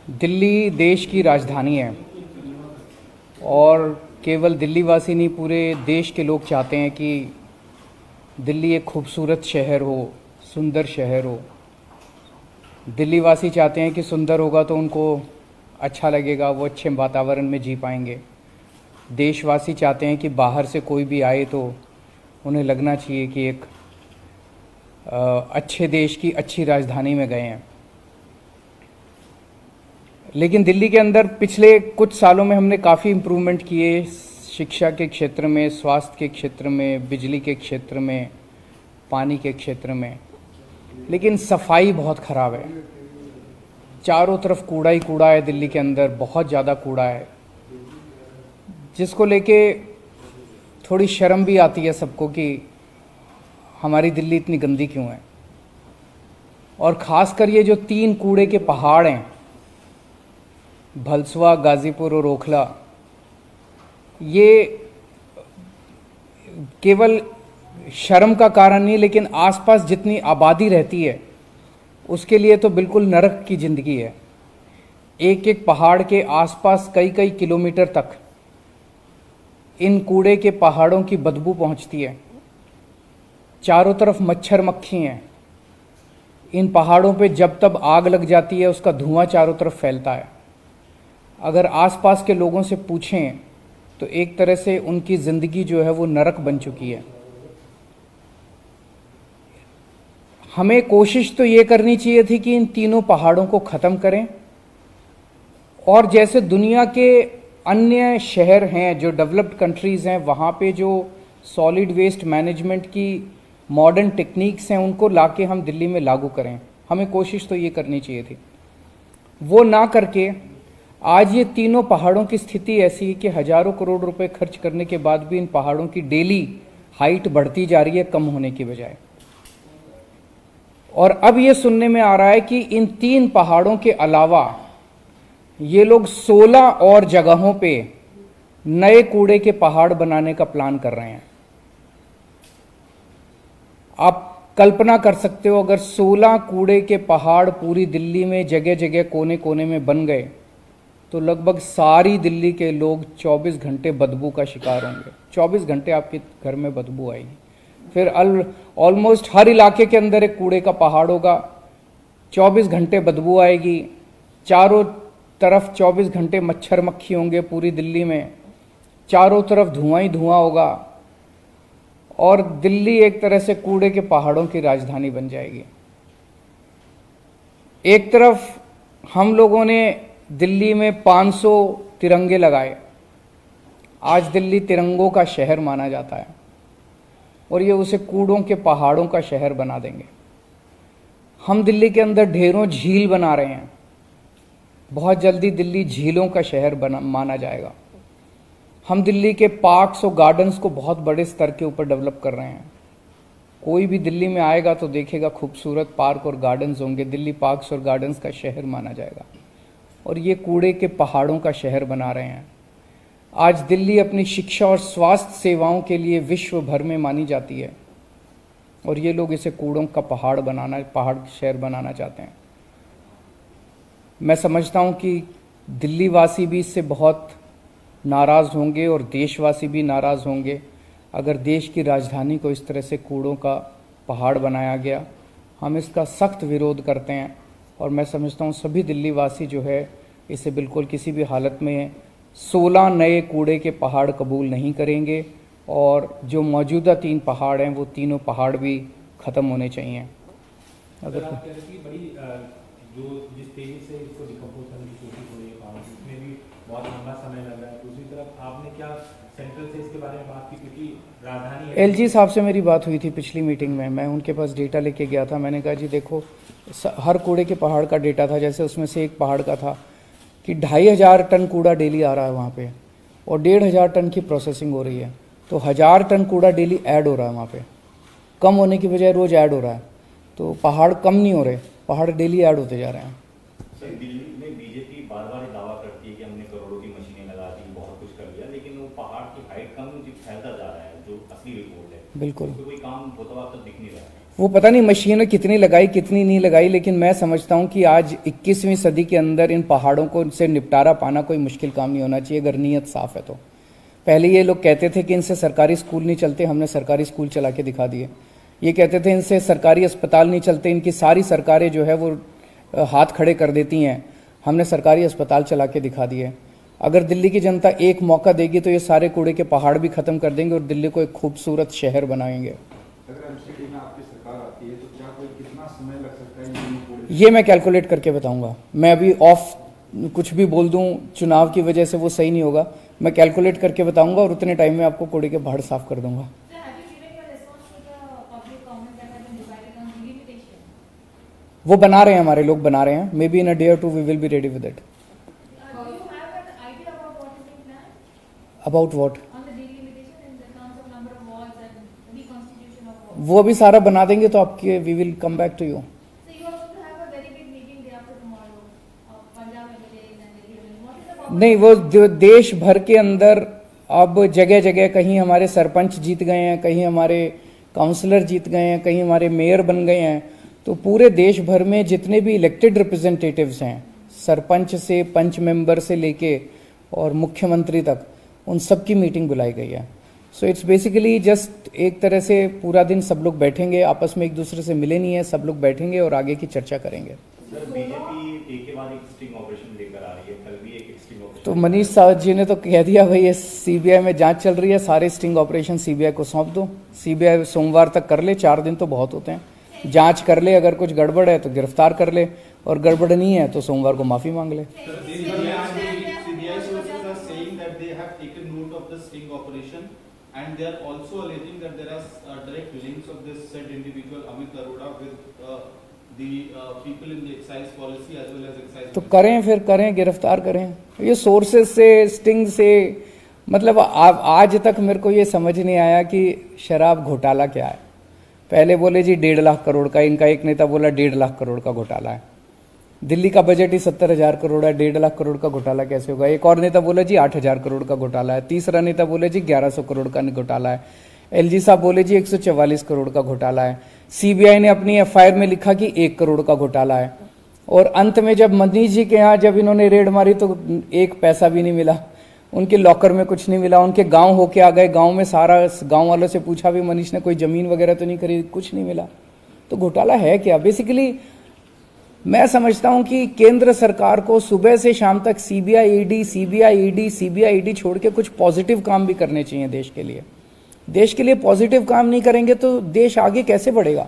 दिल्ली देश की राजधानी है और केवल दिल्ली वासी नहीं, पूरे देश के लोग चाहते हैं कि दिल्ली एक खूबसूरत शहर हो, सुंदर शहर हो। दिल्ली वासी चाहते हैं कि सुंदर होगा तो उनको अच्छा लगेगा, वो अच्छे वातावरण में जी पाएंगे। देशवासी चाहते हैं कि बाहर से कोई भी आए तो उन्हें लगना चाहिए कि एक अच्छे देश की अच्छी राजधानी में गए हैं। लेकिन दिल्ली के अंदर पिछले कुछ सालों में हमने काफ़ी इम्प्रूवमेंट किए, शिक्षा के क्षेत्र में, स्वास्थ्य के क्षेत्र में, बिजली के क्षेत्र में, पानी के क्षेत्र में। लेकिन सफाई बहुत ख़राब है, चारों तरफ कूड़ा ही कूड़ा है। दिल्ली के अंदर बहुत ज़्यादा कूड़ा है, जिसको लेके थोड़ी शर्म भी आती है सबको कि हमारी दिल्ली इतनी गंदी क्यों है। और ख़ासकर ये जो 3 कूड़े के पहाड़ हैं, भलसवा, गाज़ीपुर और ओखला, ये केवल शर्म का कारण नहीं, लेकिन आसपास जितनी आबादी रहती है उसके लिए तो बिल्कुल नरक की ज़िंदगी है। एक एक पहाड़ के आसपास कई कई किलोमीटर तक इन कूड़े के पहाड़ों की बदबू पहुंचती है। चारों तरफ मच्छर मक्खी हैं। इन पहाड़ों पे जब तब आग लग जाती है, उसका धुआं चारों तरफ फैलता है। अगर आसपास के लोगों से पूछें तो एक तरह से उनकी ज़िंदगी जो है वो नरक बन चुकी है। हमें कोशिश तो ये करनी चाहिए थी कि इन तीनों पहाड़ों को ख़त्म करें, और जैसे दुनिया के अन्य शहर हैं, जो डेवलप्ड कंट्रीज़ हैं, वहाँ पे जो सॉलिड वेस्ट मैनेजमेंट की मॉडर्न टेक्निक्स हैं उनको लाके हम दिल्ली में लागू करें। हमें कोशिश तो ये करनी चाहिए थी। वो ना करके आज ये तीनों पहाड़ों की स्थिति ऐसी है कि हज़ारों करोड़ रुपए खर्च करने के बाद भी इन पहाड़ों की डेली हाइट बढ़ती जा रही है, कम होने की बजाय। और अब ये सुनने में आ रहा है कि इन 3 पहाड़ों के अलावा ये लोग 16 और जगहों पे नए कूड़े के पहाड़ बनाने का प्लान कर रहे हैं। आप कल्पना कर सकते हो, अगर 16 कूड़े के पहाड़ पूरी दिल्ली में जगह जगह कोने कोने में बन गए तो लगभग सारी दिल्ली के लोग 24 घंटे बदबू का शिकार होंगे। 24 घंटे आपके घर में बदबू आएगी। फिर ऑलमोस्ट हर इलाके के अंदर एक कूड़े का पहाड़ होगा, 24 घंटे बदबू आएगी, चारों तरफ 24 घंटे मच्छर मक्खी होंगे पूरी दिल्ली में, चारों तरफ धुआं ही धुआं होगा, और दिल्ली एक तरह से कूड़े के पहाड़ों की राजधानी बन जाएगी। एक तरफ हम लोगों ने दिल्ली में 500 तिरंगे लगाए, आज दिल्ली तिरंगों का शहर माना जाता है, और ये उसे कूड़ों के पहाड़ों का शहर बना देंगे। हम दिल्ली के अंदर ढेरों झील बना रहे हैं, बहुत जल्दी दिल्ली झीलों का शहर माना जाएगा। हम दिल्ली के पार्क्स और गार्डन्स को बहुत बड़े स्तर के ऊपर डेवलप कर रहे हैं। कोई भी दिल्ली में आएगा तो देखेगा खूबसूरत पार्क और गार्डन्स होंगे। दिल्ली पार्क्स और गार्डन्स का शहर माना जाएगा, और ये कूड़े के पहाड़ों का शहर बना रहे हैं। आज दिल्ली अपनी शिक्षा और स्वास्थ्य सेवाओं के लिए विश्व भर में मानी जाती है, और ये लोग इसे कूड़ों का पहाड़ शहर बनाना चाहते हैं। मैं समझता हूँ कि दिल्ली वासी भी इससे बहुत नाराज़ होंगे और देशवासी भी नाराज़ होंगे अगर देश की राजधानी को इस तरह से कूड़ों का पहाड़ बनाया गया। हम इसका सख्त विरोध करते हैं, और मैं समझता हूँ सभी दिल्ली वासी जो है इसे बिल्कुल किसी भी हालत में 16 नए कूड़े के पहाड़ कबूल नहीं करेंगे, और जो मौजूदा 3 पहाड़ हैं वो तीनों पहाड़ भी ख़त्म होने चाहिए। अगर जो जिस तेजी से इसको डिकम्पोज करने की कोशिश हो रही है पहाड़, उसमें भी बहुत लंबा समय लग रहा है। दूसरी तरफ आपने क्या सेंट्रल से इसके बारे में बात की, क्योंकि राजधानी है। एलजी साहब से मेरी बात हुई थी पिछली मीटिंग में, मैं उनके पास डेटा लेके गया था। मैंने कहा जी देखो, हर कूड़े के पहाड़ का डेटा था। जैसे उसमें से एक पहाड़ का था कि 2500 टन कूड़ा डेली आ रहा है वहाँ पे, और 1500 टन की प्रोसेसिंग हो रही है, तो 1000 टन कूड़ा डेली ऐड हो रहा है वहाँ पे। कम होने की बजाय रोज़ ऐड हो रहा है, तो पहाड़ कम नहीं हो रहे, पहाड़ डेली ऐड होते जा रहे हैं। सर, दिल्ली में बीजेपी बार बार दावा करती है कि हमने करोड़ों की मशीनें लगा दी, बहुत कुछ कर लिया, लेकिन वो पहाड़ की हाइट कम फैलता जा रहा है, जो असली रिपोर्ट है। बिल्कुल कोई काम होता हुआ अब तक दिख नहीं रहा है। वो पता नहीं मशीनें कितनी लगाई कितनी नहीं लगाई, लेकिन मैं समझता हूं कि आज 21वीं सदी के अंदर इन पहाड़ों को से निपटारा पाना कोई मुश्किल काम नहीं होना चाहिए अगर नीयत साफ है तो। पहले ये लोग कहते थे कि इनसे सरकारी स्कूल नहीं चलते, हमने सरकारी स्कूल चला के दिखा दिए। ये कहते थे इनसे सरकारी अस्पताल नहीं चलते, इनकी सारी सरकारें जो है वो हाथ खड़े कर देती हैं, हमने सरकारी अस्पताल चला के दिखा दिए। अगर दिल्ली की जनता एक मौका देगी तो ये सारे कूड़े के पहाड़ भी खत्म कर देंगे और दिल्ली को एक खूबसूरत शहर बनाएंगे। अगर एमसीडी में आपकी सरकार आती है तो क्या कोई कितना समय लग सकता है? ये मैं कैलकुलेट करके बताऊंगा। मैं अभी ऑफ कुछ भी बोल दूं चुनाव की वजह से वो सही नहीं होगा। मैं कैलकुलेट करके बताऊंगा और उतने टाइम में आपको कूड़े के पहाड़ साफ कर दूंगा। वो बना रहे हैं, हमारे लोग बना रहे हैं। Maybe in a day और two we will be ready with it. About what? वो अभी सारा बना देंगे तो आपके we will come back to you. नहीं, वो देश भर के अंदर अब जगह जगह कहीं हमारे सरपंच जीत गए हैं, कहीं हमारे काउंसलर जीत गए हैं, कहीं हमारे मेयर बन गए हैं। तो पूरे देश भर में जितने भी इलेक्टेड रिप्रेजेंटेटिव्स हैं, सरपंच से पंच मेंबर से लेके और मुख्यमंत्री तक, उन सब की मीटिंग बुलाई गई है। सो इट्स बेसिकली जस्ट एक तरह से पूरा दिन सब लोग बैठेंगे, आपस में एक दूसरे से मिले नहीं है, सब लोग बैठेंगे और आगे की चर्चा करेंगे। सर, बीजेपी एक के बाद एक स्टिंग ऑपरेशन लेकर आ रही है, कल भी एक स्टिंग ऑपरेशन। तो मनीष सावत जी ने तो कह दिया भाई ये सीबीआई में जांच चल रही है, सारे स्टिंग ऑपरेशन सीबीआई को सौंप दो। सीबीआई सोमवार तक कर ले, 4 दिन तो बहुत होते हैं। जांच कर ले, अगर कुछ गड़बड़ है तो गिरफ्तार कर ले, और गड़बड़ नहीं है तो सोमवार को माफी मांग ले। And they are also alleging that there are direct links of this said individual Amit Arora with the people in the excise policy as well as excise. तो करें, फिर करें, गिरफ्तार करें। ये सोर्सेस से, स्टिंग से, मतलब आज तक मेरे को ये समझ नहीं आया कि शराब घोटाला क्या है। पहले बोले जी 1.5 लाख करोड़ का, इनका एक नेता बोला 1.5 लाख करोड़ का घोटाला है। दिल्ली का बजट ही 70,000 करोड़ है, 1.5 लाख करोड़ का घोटाला कैसे होगा? एक और नेता बोला जी 8,000 करोड़ का घोटाला है। तीसरा नेता बोले जी 1100 करोड़ का घोटाला है। एलजी साहब बोले जी 144 करोड़ का घोटाला है। सीबीआई ने अपनी एफआईआर में लिखा कि 1 करोड़ का घोटाला है। और अंत में जब मनीष जी के यहाँ जब इन्होंने रेड मारी तो 1 पैसा भी नहीं मिला, उनके लॉकर में कुछ नहीं मिला। उनके गाँव होके आ गए, गाँव में सारा गाँव वालों से पूछा भी मनीष ने कोई जमीन वगैरह तो नहीं खरीदी, कुछ नहीं मिला। तो घोटाला है क्या? बेसिकली मैं समझता हूं कि केंद्र सरकार को सुबह से शाम तक सीबीआई ईडी छोड़ के कुछ पॉजिटिव काम भी करने चाहिए देश के लिए। देश के लिए पॉजिटिव काम नहीं करेंगे तो देश आगे कैसे बढ़ेगा?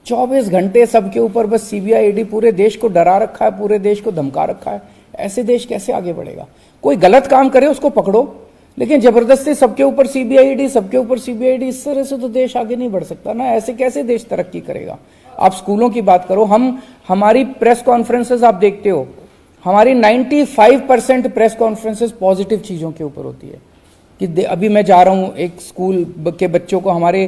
24 घंटे सबके ऊपर बस सीबीआई ईडी, पूरे देश को डरा रखा है, पूरे देश को धमका रखा है। ऐसे देश कैसे आगे बढ़ेगा? कोई गलत काम करे उसको पकड़ो, लेकिन जबरदस्ती सबके ऊपर सीबीआई ईडी, सबके ऊपर सीबीआई ईडी, इस तरह से तो देश आगे नहीं बढ़ सकता ना। ऐसे कैसे देश तरक्की करेगा? आप स्कूलों की बात करो, हमारी प्रेस कॉन्फ्रेंसेस आप देखते हो, हमारी 95% प्रेस कॉन्फ्रेंसेस पॉजिटिव चीजों के ऊपर होती है। कि अभी मैं जा रहा हूं एक स्कूल के बच्चों को, हमारे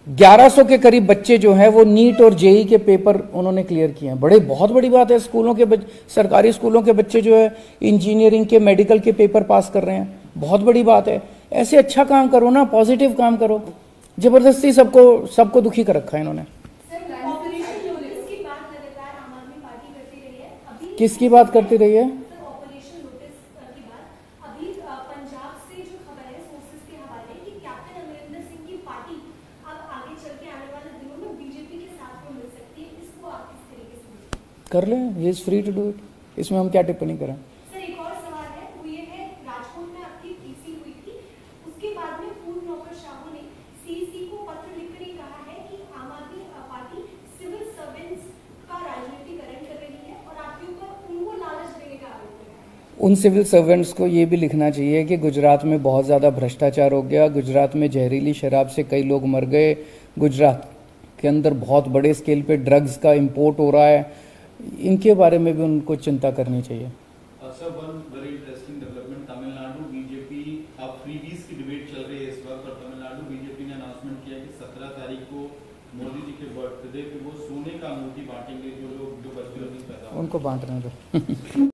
1100 के करीब बच्चे जो हैं वो नीट और जेई के पेपर उन्होंने क्लियर किए हैं। बहुत बड़ी बात है। स्कूलों के सरकारी स्कूलों के बच्चे जो है इंजीनियरिंग के, मेडिकल के पेपर पास कर रहे हैं, बहुत बड़ी बात है। ऐसे अच्छा काम करो ना, पॉजिटिव काम करो। जबरदस्ती सबको दुखी कर रखा है इन्होंने। किसकी बात करती रही है? ऑपरेशन लोटस की बात अभी पंजाब से जो खबर है सोर्सेस के हवाले कि कैप्टन अमरिंदर सिंह की पार्टी अब आगे चल के आने वाले दिनों में बीजेपी के साथ में मिल सकती है। इसको आप किस तरीके से कर लें? He is free to do it, इसमें हम क्या टिप्पणी करें? सर, एक और सवाल है, वो ये है, राजकोट में आपकी टीसी हुई थी, उसके बाद में पूर्व नौकरशाहों ने सीसी को पत्र लिखकर ये कहा है कि आम आदमी पार्टी सिविल सर्वेंट्स का राजनीतिकरण कर रही है और आपके ऊपर उनको लालच देने का आरोप है। उन सिविल सर्वेंट्स को ये भी लिखना चाहिए कि गुजरात में बहुत ज़्यादा भ्रष्टाचार हो गया, गुजरात में जहरीली शराब से कई लोग मर गए, गुजरात के अंदर बहुत बड़े स्केल पे ड्रग्स का इंपोर्ट हो रहा है। इनके बारे में भी उनको चिंता करनी चाहिए। Sir, one very interesting development, Tamil Nadu BJP, अब फ्रीबीज की डिबेट चल रही है इस वक्त, और तमिलनाडु बीजेपी ने अनाउंसमेंट किया कि 17 तारीख को मोदी जी के बर्थडे पे वो सोने का अंगूठी बांटेंगे जो बच्चे पैदा उनको बांटने दो।